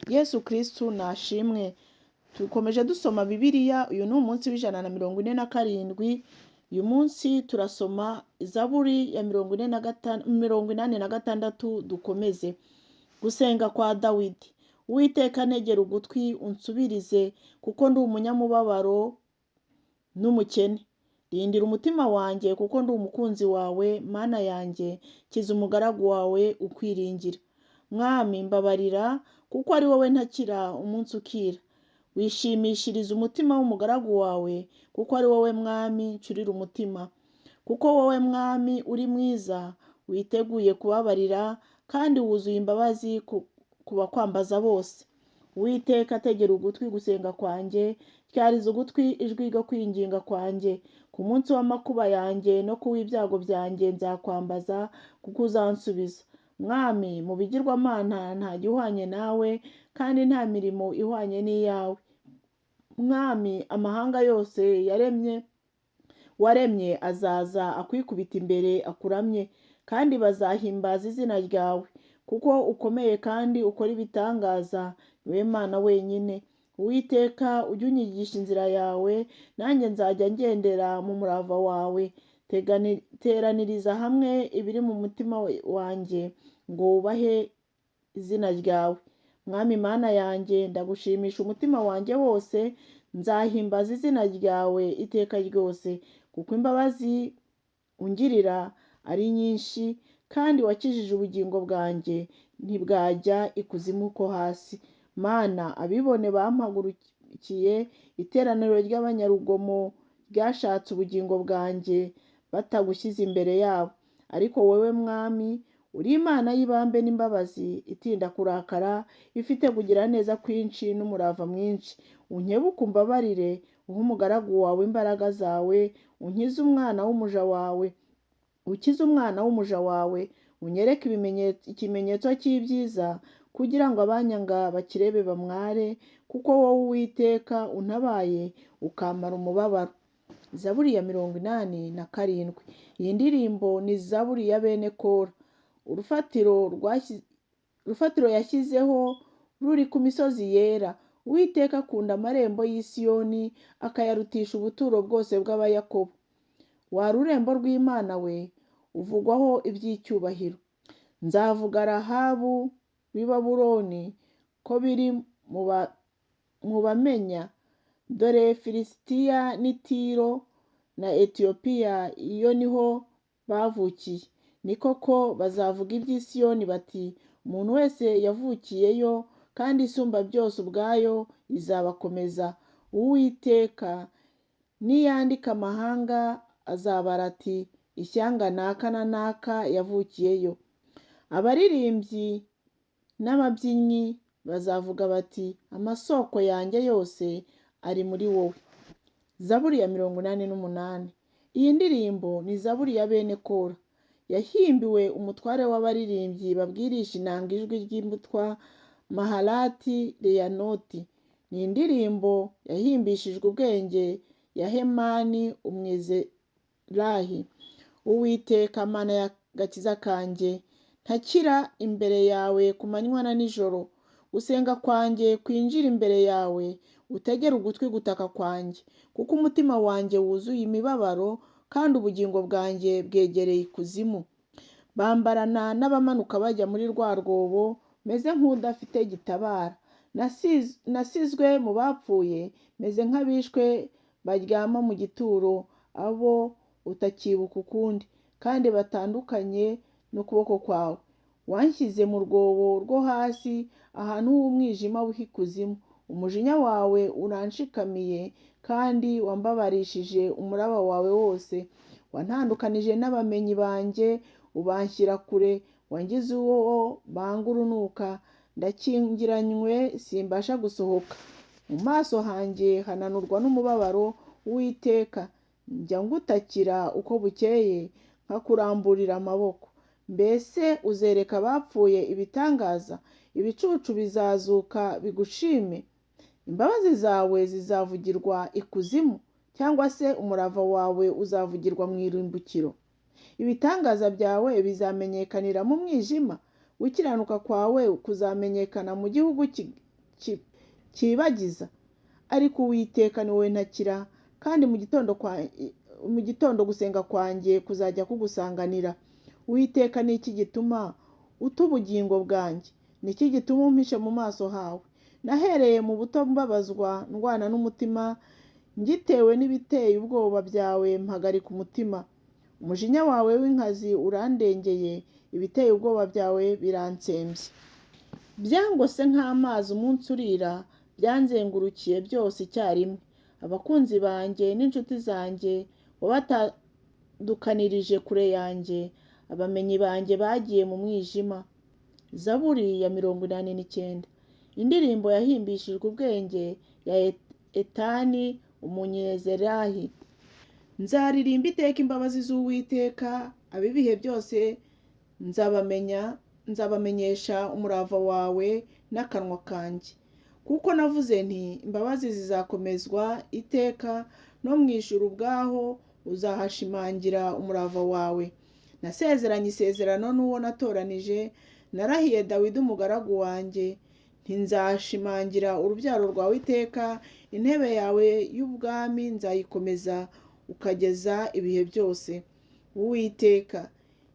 Yesu Kristu nashimwe. Dukomeje dusoma Bibiliya, uyu ni umunsi w'147. Uyu munsi turasoma Zaburi ya 86. Dukomeze. Gusenga kwa Dawidi. Uwiteka ntegera ugutwi unsubirize, kuko ndi umunyamubabaro n'umukene. Rindira umutima wanjye, kuko ndi umukunzi wawe, Mana yanjye, kiza umugaragu wawe ukwiringira. Mwami mbabarira, kuko ari wowe ntakira umunsi ukira. Wishimishiriza umutima w'umugaragu wawe, kuko ari wowe Mwami ncurira umutima. Kuko wowe Mwami uri mwiza, witeguye kubabarira, kandi wuzuye imbabazi ku bakwambaza bose. Uwiteka tegera ugutwi gusenga kwanjye, tyariza ugutwi ijwi ryo kwinginga kwanjye. Ku munsi w'amakuba yanjye no ku w'ibyago byanjye nzakwambaza, kuko uzansubiza. Mwami, mu bigirwamana nta gihwanye nawe, kandi nta mirimo ihwanye n'iyawe. Mwami, amahanga yose waremye azaza akwikubita imbere akuramye, kandi bazahimbaza izina ryawe, kuko ukomeye kandi ukora ibitangaza, niwe Mana wenyine. Uwiteka, ujye unyigisha inzira yawe, nanjye nzajya ngendera mu murava wawe. Teraniriza hamwe ibiri mu mutima wanjye, ngo wubahe izina ryawe. Mwami Mana yanjye, ndagushimisha umutima wanjye wose, nzahimbaza izina ryawe iteka ryose, kuko imbabazi ungirira ari nyinshi, kandi wakijije ubugingo bwanjye, ntibwajya ikuzimu ko hasi. Mana, abibone bampagurukiye, iteraniro ry'abanyarugomo ryashatse ubugingo bwanjye, batagushyize imbere yabo. Ariko wowe Mwami, uri Imana y'ibambe n'imbabazi, itinda kurakara, ifite kugira neza kwinshi n'umurava mwinshi. Unkebuke umbabarire, uhe umugaragu wawe imbaraga zawe, unkize umwana w'umuja wawe. Ukize umwana w'umuja wawe, unyereke ikimenyetso cy'ibyiza, kugira ngo abanyanga bakirebe bamware, kuko wowe Uwiteka untabaye, ukampara umubabaro. Zaburi ya 87. Iyi ndirimbo ni Zaburi ya bene Kora. Urufatiro yashyizeho ruri ku misozi yera. Uwiteka akunda amarembo y'i Siyoni, akayarutisha ubuturo bwose bw'abayakobo. Wa rurembo rw'Imana we, uvugwaho iby'icyubahiro. Nzavuga Rahabu w'i Babuloni ko biri mu bamenya. Dore Filisitiya n'i Tiro na Etiyopiya, iyo niho bavukiye. Ni koko bazavuga iby'i Siyoni bati, umuntu wese yavukiyeyo, kandi isumba byose ubwayo izabakomeza. Uwiteka niyandika amahanga azabara ati, ishyanga naka na naka yavukiyeyo. Abaririmbyi n'ababyinnyi bazavuga bati, amasoko yanjye yose ari muri wowe. Zaburi ya 88. Iyi ndirimbo ni Zaburi ya bene Kora. Yahimbiwe umutware w'abaririmbyi babwirisha inanga ijwi ry'imbutwa, Mahalati Leyanoti. Ni indirimbo yahimbishijwe ubwenge ya Hemani Umwezerahi. Uwiteka Mana y'agakiza kanjye, ntakira imbere yawe ku manywa na nijoro. Gusenga kwanjye kwinjira imbere yawe, utegere ugutwi gutaka kwanjye, kuko umutima wanjye wuzuye imibabaro, kandi ubugingo bwanjye bwegereye ikuzimu. Bambarana n'abamanuka bajya muri rwa rwobo, meze nk'udafite gitabara. Nasizwe mu bapfuye, meze nk'abishwe baryama mu gituro, abo utakibuka ukundi, kandi batandukanye n'ukuboko kwawe. Wanshyize mu rwobo rwo hasi, ahantu h'umwijima w'ikuzimu. Umujinya wawe uranshikamiye, kandi wambabarishije umuraba wawe wose. Wantandukanije n'abamenyi banjye, ubanshyira kure. Wangize uwo banga urunuka, ndakingiranywe simbasha gusohoka. Mu maso hanjye hananurwa n'umubabaro. Uwiteka, njya ngutakira uko bukeye, nkakuramburira amaboko. Mbese uzereka abapfuye ibitangaza? Ibicucu bizazuka bigushime? Imbabazi zawe zizavugirwa ikuzimu, cyangwa se umurava wawe uzavugirwa mu irimbukiro? Ibitangaza byawe bizamenyekanira mu mwijima, gukiranuka kwawe kuzamenyekana mu gihugu cyibagiza. Ariko Uwiteka ni wowe ntakira, kandi mu gitondo gusenga kwanjye kuzajya kugusanganira. Uwiteka, ni iki gituma uta ubugingo bwanjye? Ni iki gituma umpisha mu maso hawe? Nahereye mu buto mbabazwa ndwana n'umutima, ngitewe n'ibiteye ubwoba byawe mpagarika umutima. Umujinya wawe w'inkazi urandengeye, ibiteye ubwoba byawe biransembye. Byangose nk'amazi umunsi urira, byanzengurukiye byose icyarimwe. Abakunzi banjye n'inshuti zanjye wabatadukanirije kure yanjye, abamenyi banjye bagiye mu mwijima. Zaburi ya 89. Indirimbo yahimbishijwe ubwenge ya Etani umunyezerahi. Nzaririmba iteka imbabazi z'Uwiteka, ab'ibihe byose nzabamenyesha umurava wawe n'akanwa kanjye. Kuko navuze nti, imbabazi zizakomezwa iteka, no mu ijuru ubwaho uzahashimangira umurava wawe. Nasezeranye isezerano n'uwo natoranije, narahiye Dawidi umugaragu wanjye, nzashimangira urubyaro rwawe iteka, intebe yawe y'ubwami nzayikomeza ukageza ibihe byose. Uwiteka,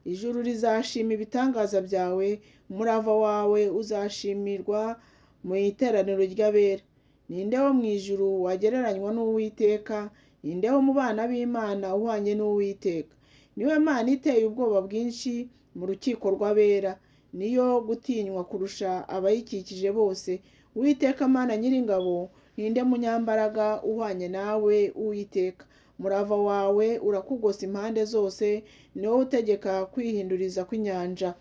ijuru rizashima ibitangaza byawe, umurava wawe uzashimirwa mu iteraniro ry'abera. Ninde wo mu ijuru wagereranywa n'Uwiteka? Ninde wo mu bana b'Imana uhwanye n'Uwiteka? Niwe Mana iteye ubwoba bwinshi mu rukiko rw'abera, niyo gutinywa kurusha abayikikije bose. Uwiteka Mana Nyiringabo, ninde munyambaraga uhwanye nawe Uwiteka? Umurava wawe urakugose impande zose, ni wowe utegeka kwihinduriza kw'inyanja.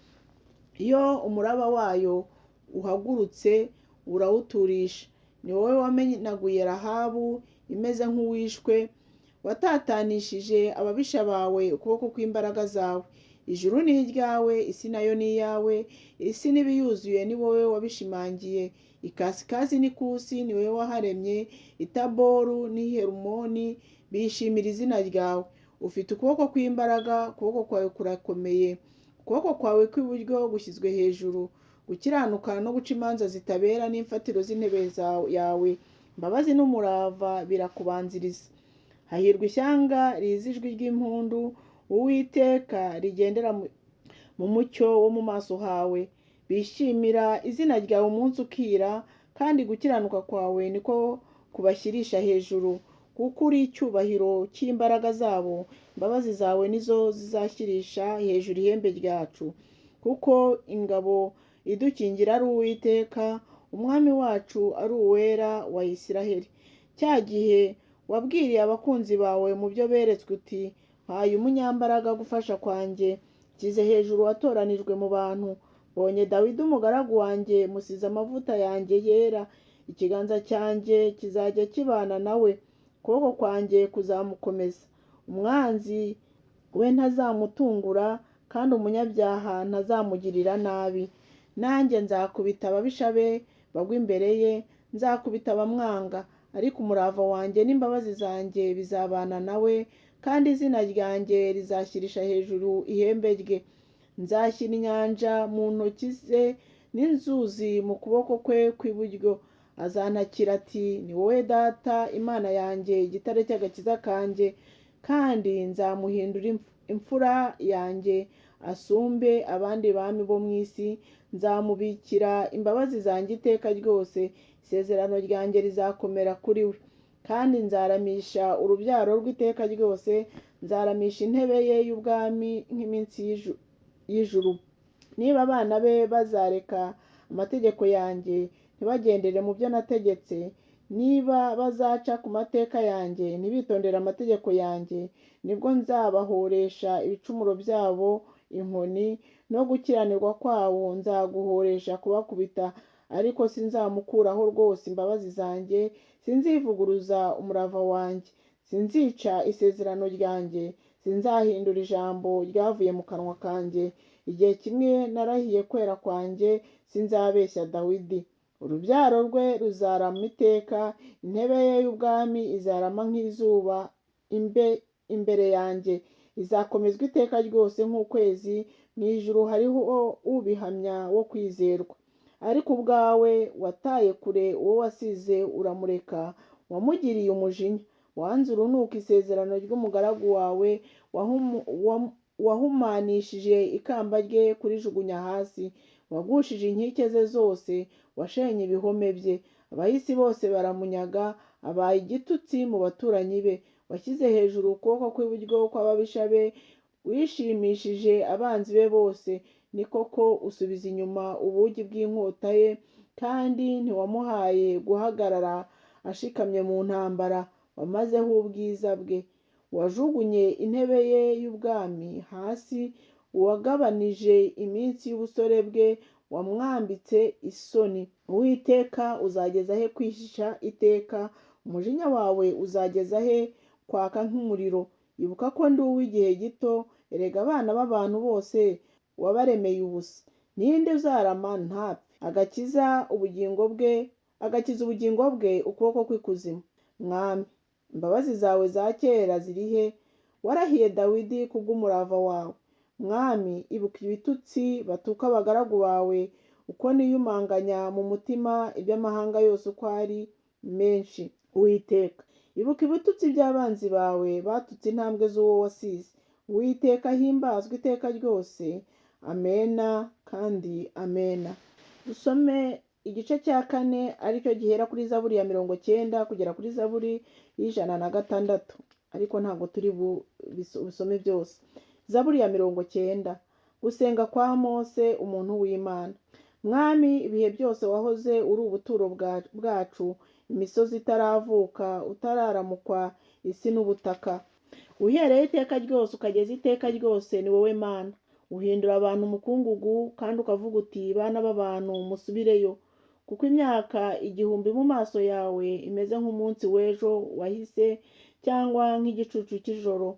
Iyo umuraba wayo uhagurutse urawuturisha. Ni wowe wamenaguye Rahabu imeze nk'uwishwe, watatanishije ababisha bawe ukuboko kw'imbaraga zawe. Ijuru ni iryawe, isi nayo ni iyawe, isi n'ibiyuzuye ni wowe wabishimangiye. Ikasikazi n'ikusi ni wowe waharemye, Itaboru n'i Herumoni bishimira izina ryawe. Ufite ukuboko kw'imbaraga, ukuboko kwawe kurakomeye, ukuboko kwawe kw'iburyo gushyizwe hejuru. Gukiranuka no guca imanza zitabera n'imfatiro z'intebe yawe. Imbabazi n'umurava birakubanziriza. Hahirwa ishyanga rizi ijwi ry'impundu, Uwiteka rigendera mu mucyo wo mu maso hawe. Bishimira izina ryawe umunsi ukira, kandi gukiranuka kwawe niko kubashyirisha hejuru. Kuko uri icyubahiro cy'imbaraga zabo, imbabazi zawe nizo zizashyirisha hejuru ihembe ryacu. Kuko ingabo idukingira ari Uwiteka, umwami wacu ari Uwera wa Isiraheli. Cya gihe wabwiriye abakunzi bawe mu byo beretswe uti, mpaye umunyambaraga gufasha kwanjye, nshyize hejuru watoranijwe mu bantu. Bonye Dawidi umugaragu wanjye, musize amavuta yanjye yera. Ikiganza cyanjye kizajya kibana nawe, ukuboko kwanjye kuzamukomeza. Umwanzi we ntazamutungura, kandi umunyabyaha ntazamugirira nabi. Nanjye nzakubita ababisha be bagwa imbere ye, nzakubita abamwanga. Ariko umurava wanjye n'imbabazi zanjye bizabana nawe, kandi izina ryanjye rizashyirisha hejuru ihembe rye. Nzashyira inyanja mu ntoki ze n'inzuzi mu kuboko kwe kw'iburyo. Azantakira ati, ni wowe Data, Imana yanjye, igitare cy'agakiza kanjye, kandi nzamuhindura imfura yanjye, asumbe abandi bami bo mu isi. Nzamubikira imbabazi zanjye iteka ryose, isezerano ryanjye rizakomera kuri we. Kandi nzaramisha urubyaro rw'iteka ryose, nzaramisha intebe ye y'ubwami nk'iminsi y'ijuru. Niba abana be bazareka amategeko yanjye ntibagendere mu byo nategetse, niba bazaca ku mateka yanjye ntibitondere amategeko yanjye, nibwo nzabahoresha ibicumuro byabo inkoni, no gukiranirwa kwawo nzaguhoresha kubakubita. Ariko sinzamukuraho rwose imbabazi zanjye, sinzivuguruza umurava wanjye, sinzica isezerano ryanjye, sinzahindura ijambo ryavuye mu kanwa kanjye. Igihe kimwe narahiye kwera kwanjye, sinzabeshya Dawidi. Urubyaro rwe ruzarama iteka, intebe ye y'ubwami izarama nk'izuba imbere yanjye. Izakomezwa iteka ryose nk'ukwezi, mu ijuru hariho ubihamya wo kwizerwa. ariko ubwawe wataye kure uwo wasize uramureka, wamugiriye umujinya, wanze urunuka isezerano ry'umugaragu wawe, wahumanishije ikamba rye kurijugunya hasi, wagushije inkike ze zose, washenye ibihome bye. Abahisi bose baramunyaga, abaye igitutsi mu baturanyi be. Washyize hejuru ukuboko kw'iburyo kw'ababisha be, wishimishije abanzi be bose. Ni koko usubiza inyuma ubugi bw'inkota ye, kandi ntiwamuhaye guhagarara ashikamye mu ntambara. Wamazeho ubwiza bwe, wajugunye intebe ye y'ubwami hasi, uwagabanije iminsi y'ubusore bwe, wamwambitse isoni. Uwiteka uzageza he kwihisha iteka? Umujinya wawe uzageza he kwaka nk'umuriro? Ibuka ko ndi uw'igihe gito, erega abana b'abantu bose wabaremeye ubusa. Ninde uzarama ntapfe, agakiza ubugingo bwe ukuboko kw'ikuzimu? Mwami, imbabazi zawe za kera ziri he? Warahiye Dawidi kubw'umurava wawe. Mwami, ibuka ibitutsi batuka abagaragu bawe, uko niyumanganya mu mutima iby'amahanga yose uko ari menshi. Uwiteka, ibuka ibitutsi by'abanzi bawe batutse intambwe z'uwo wasize. Uwiteka ahimbazwe iteka ryose. Amena kandi amena. Dusome igice cya 4 aricyo gihera kuri Zaburi ya 90 kugera kuri Zaburi y'106, ariko ntabwo turi busome byose. Zaburi ya 90. Gusenga kwa Mose umuntu w'Imana. Mwami, ibihe byose wahoze uri ubuturo bwacu, imisozi itaravuka, utararamukwa isi n'ubutaka. Uhereye iteka ryose ukageza iteka ryose ni wowe Mana. Uhindura abantu umukungugu, kandi ukavuga uti bana b'abantu musubireyo. Kuko imyaka 1000 mu maso yawe imeze nk'umunsi w'ejo wahise, cyangwa nk'igicucu cy'ijoro.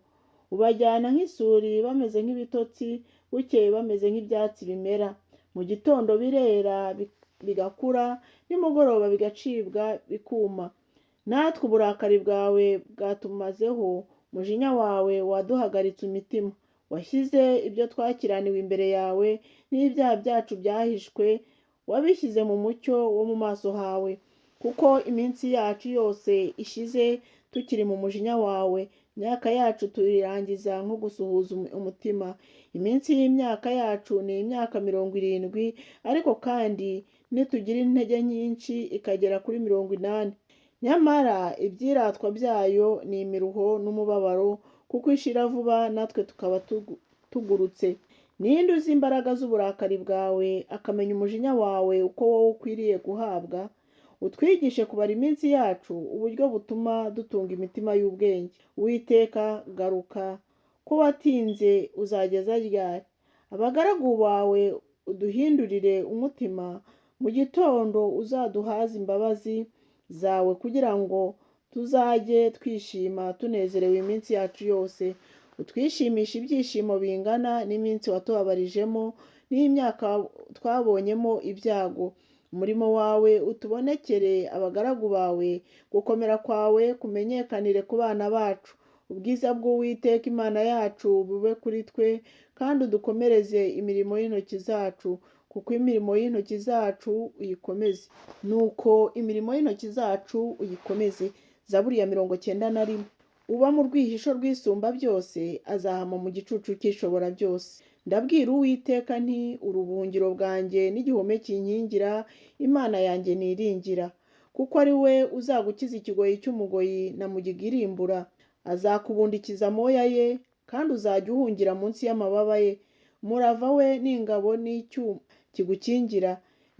Ubajyana nk'isuri bameze nk'ibitotsi, bukeye bameze nk'ibyatsi bimera. Mu gitondo birera bigakura, nimugoroba bigacibwa bikuma. Natwe uburakari bwawe bwatumazeho, umujinya wawe waduhagaritse imitima. Washyize ibyo twakiraniwe imbere yawe, n'ibyaha byacu byahishwe wabishyize mu mucyo wo mu maso hawe. Kuko iminsi yacu yose ishize tukiri mu mujinya wawe, imyaka yacu tuyirangiza nko gusuhuza umutima. Iminsi y'imyaka yacu ni imyaka 70, ariko kandi nitugira intege nyinshi ikagera kuri 80. Nyamara ibyiratwa byayo ni imiruho n'umubabaro, kuko ishira vuba natwe tukaba tugurutse. Ninde uzi imbaraga z'uburakari bwawe, akamenya umujinya wawe uko wowe ukwiriye guhabwa? Utwigishe kubara iminsi yacu, uburyo butuma dutunga imitima y'ubwenge. Uwiteka, garuka, ko watinze uzageza ryari? Abagaragu bawe uduhindurire umutima, mu gitondo uzaduhaze imbabazi zawe, kugira ngo tuzajye twishima tunezerewe iminsi yacu yose. Utwishimisha ibyishimo bingana n'iminsi watubabarijemo, n'imyaka twabonyemo ibyago. Umurimo wawe utubonekere abagaragu bawe, gukomera kwawe kumenyekanire ku bana bacu. Ubwiza bw'Uwiteka Imana yacu bube kuri twe, kandi udukomereze imirimo y'intoki zacu, kuko imirimo y'intoki zacu uyikomeze. Nuko imirimo y'intoki zacu uyikomeze. Zaburi ya 91. Uba mu rwihisho rw'isumba byose, azahama mu gicucu cy'ishobora byose. Ndabwira Uwiteka nti, urubuhungiro bwanjye n'igihome kinkingira, Imana yanjye niringira. Kuko ari we uzagukiza ikigoyi cy'umugoyi na mugiga irimbura. Azakubundikiza amoya ye, kandi uzajya uhungira munsi y'amababa ye. Umurava we n'ingabo n'icyuma kigukingira.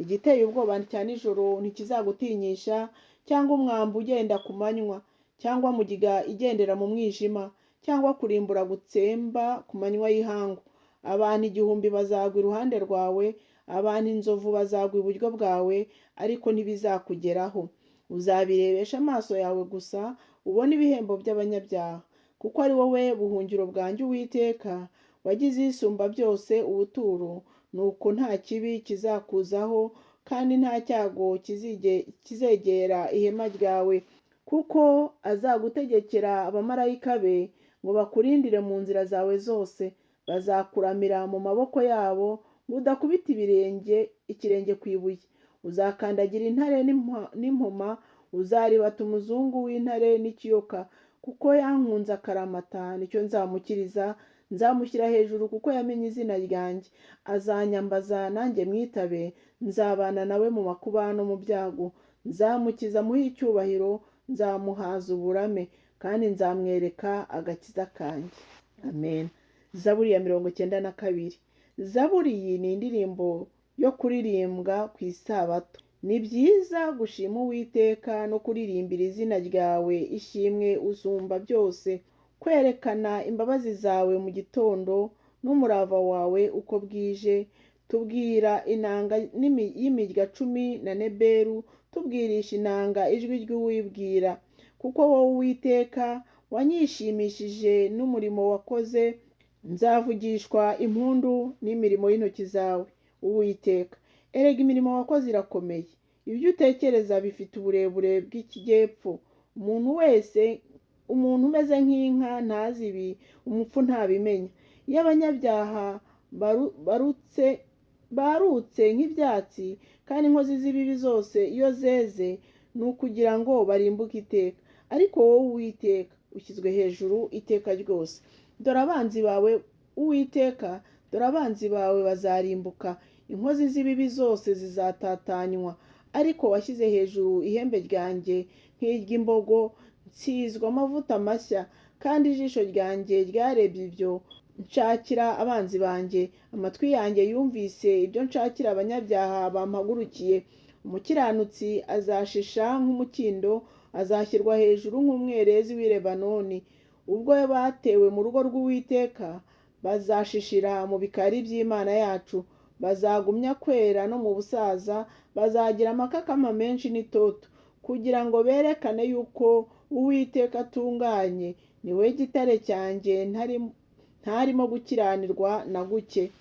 Igiteye ubwoba cya nijoro ntikizagutinyisha, cyangwa umwambi ugenda ku manywa, cyangwa mugiga igendera mu mwijima, cyangwa kurimbura gutsemba ku manywa y'ihangu. Abantu 1000 bazagwa iruhande rwawe, abantu inzovu bazagwa iburyo bwawe, ariko ntibizakugeraho. Uzabirebesha amaso yawe gusa, ubone ibihembo by'abanyabyaha. Kuko ari wowe buhungiro bwanjye Uwiteka, wagize isumba byose ubuturo, nuko nta kibi kizakuzaho, kandi nta cyago kizegera ihema ryawe. Kuko azagutegekera abamarayika be ngo bakurindire mu nzira zawe zose. Bazakuramira mu maboko yabo, ngo udakubita ikirenge ku ibuye. uzakandagira intare n'impoma, uzaribata umuzungu w'intare n'ikiyoka, kuko yankunze akaramata nicyo nzamukiriza, nzamushyira hejuru kuko yamenye izina ryanjye. Azanyambaza nanjye mwitabe, nzabana nawe mu makuba no mu byago, nzamukiza muhe icyubahiro, nzamuhaza uburame, kandi nzamwereka agakiza kanjye. Amen. Zaburi ya 92. Zaburi iyi ni indirimbo yo kuririmbwa ku isabato. Ni byiza gushima Uwiteka no kuririmbira izina ryawe ishimwe usumba byose, kwerekana imbabazi zawe mu gitondo n'umurava wawe uko bwije. Tubwira inanga y'imirya cumi na neberu, tubwirisha inanga ijwi ry'uwibwira, kuko wowe Uwiteka wanyishimishije n'umurimo wakoze. Nzavugishwa impundu n'imirimo y'intoki zawe, Uwiteka. Erega imirimo wakoze irakomeye, ibyo utekereza bifite uburebure bw'ikijyepfo. Umuntu umeze nk'inka ntazi ibi, umupfu ntabimenya. Iyo abanyabyaha barutse nk'ibyatsi, kandi inkozi z'ibibi zose iyo zeze, ni ukugira ngo barimbuke iteka. Ariko wowe Uwiteka ushyizwe hejuru iteka ryose. Dore abanzi bawe Uwiteka, dore abanzi bawe bazarimbuka, inkozi z'ibibi zose zizatatanywa. Ariko washyize hejuru ihembe ryanjye nk'iry'imbogo, nsizwa amavuta mashya, kandi ijisho ryanjye ryarebye ibyo nshakira abanzi banjye. Amatwi yanjye yumvise ibyo nshakira abanyabyaha bampagurukiye. Umukiranutsi azashisha nk'umukindo, azashyirwa hejuru nk'umwerezi w'i Lebanoni. Ubwo batewe mu rugo rw'Uwiteka, bazashishira mu bikari by'Imana yacu. Bazagumya kwera no mu busaza, bazagira amakakama menshi n'itoto, kugira ngo berekane yuko Uwiteka atunganye, ni we gitare cyanjye, ntarimo gukiranirwa na guke.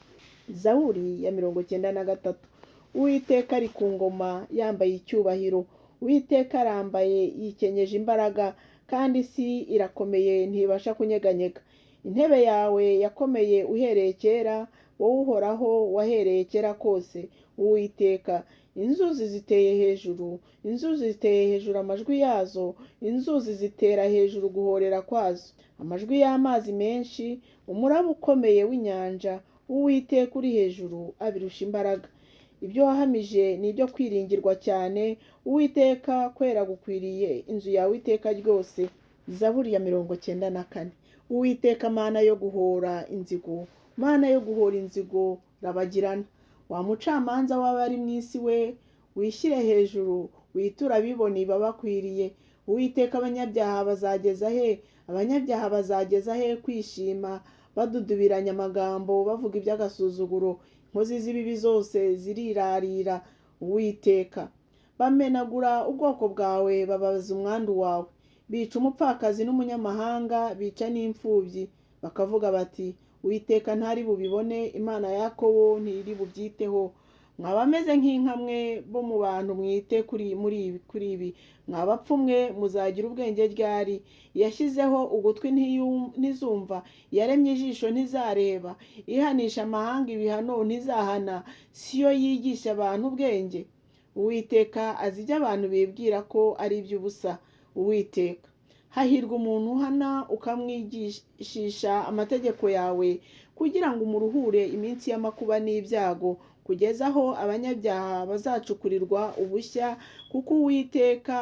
Zaburi ya 93. Uwiteka ari ku ngoma yambaye icyubahiro, Uwiteka arambaye yikenyeje imbaraga, kandi isi irakomeye ntibasha kunyeganyega. Intebe yawe yakomeye uhereye kera, wowe Uhoraho wahereye kera kose, Uwiteka. Inzuzi ziteye hejuru amajwi yazo, inzuzi zitera hejuru guhorera kwazo. Amajwi y'amazi menshi, umuraba ukomeye w'inyanja, Uwiteka uri hejuru abirusha imbaraga. Ibyo wahamije ni ibyo kwiringirwa cyane, Uwiteka, kwera gukwiriye inzu yawe iteka ryose. Zaburi ya 94. Uwiteka Mana yo guhora inzigo, Mana yo guhora inzigo rabagirana. Wa mucamanza w'abari mu isi we, wishyire hejuru, witura abiboni babakwiriye. Uwiteka, abanyabyaha bazageza he kwishima, badudubiranya amagambo bavuga iby'agasuzuguro. Inkozi z'ibibi zose zirirarira, Uwiteka. Bamenagura ubwoko bwawe, babaza umwandu wawe. Bica umupfakazi n'umunyamahanga, bica n'imfubyi. Bakavuga bati, Uwiteka ntari bubibone, Imana ya Yakobo ntiri bubyiteho. Mwabameze nk'inka mwe bo mu bantu, mwite kuri ibi. Mwabapfu mwe, muzagira ubwenge ryari? Yashyizeho ugutwi ntizumva, yaremye ijisho ntizareba, ihanisha amahanga ibihano ntizahana. Siyo yigisha abantu ubwenge? Uwiteka azi ibyo abantu bibwira ko ari iby'ubusa. Uwiteka, hahirwa umuntu uhana ukamwigishisha amategeko yawe, kugira ngo umuruhure iminsi y'amakuba n'ibyago, kugeza aho abanyabyaha bazacukurirwa ubushya. Kuko Uwiteka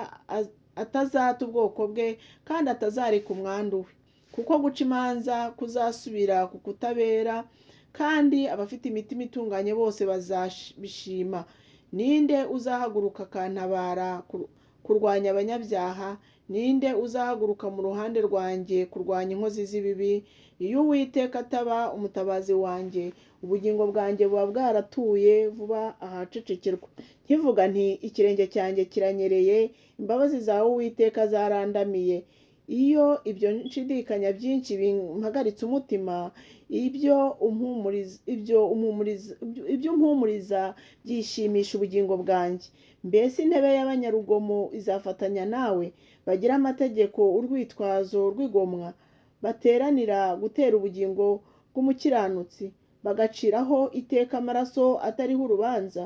atazata ubwoko bwe, kandi atazareka umwandu we. Kuko guca imanza kuzasubira ku kutabera, kandi abafite imitima itunganye bose bazabishima. Ninde uzahaguruka akantabara kurwanya abanyabyaha? Ninde uzahaguruka mu ruhande rwanjye kurwanya inkozi z'ibibi? Iyo Uwiteka ataba umutabazi wanjye, ubugingo bwanjye buba bwaratuye vuba ahacecekerwa. Nkivuga nti, ikirenge cyanjye kiranyereye, imbabazi zawe Uwiteka zarandamiye. Iyo ibyo nshidikanya byinshi bimpagaritse umutima, ibyo umpumuriza byishimisha ubugingo bwanjye. Mbese intebe y'abanyarugomo izafatanya nawe? Bagira amategeko urwitwazo rw'igomwa, bateranira gutera ubugingo bw'umukiranutsi, bagaciraho iteka amaraso atariho urubanza.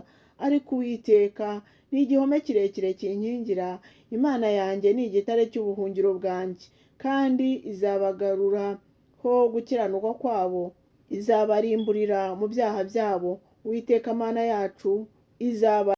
ariko Uwiteka ni igihome kirekire kinkingira, Imana yanjye ni igitare cy'ubuhungiro bwanjye, kandi izabagaruraho gukiranuka kwabo, izabarimburira mu byaha byabo. Uwiteka Mana yacu izaba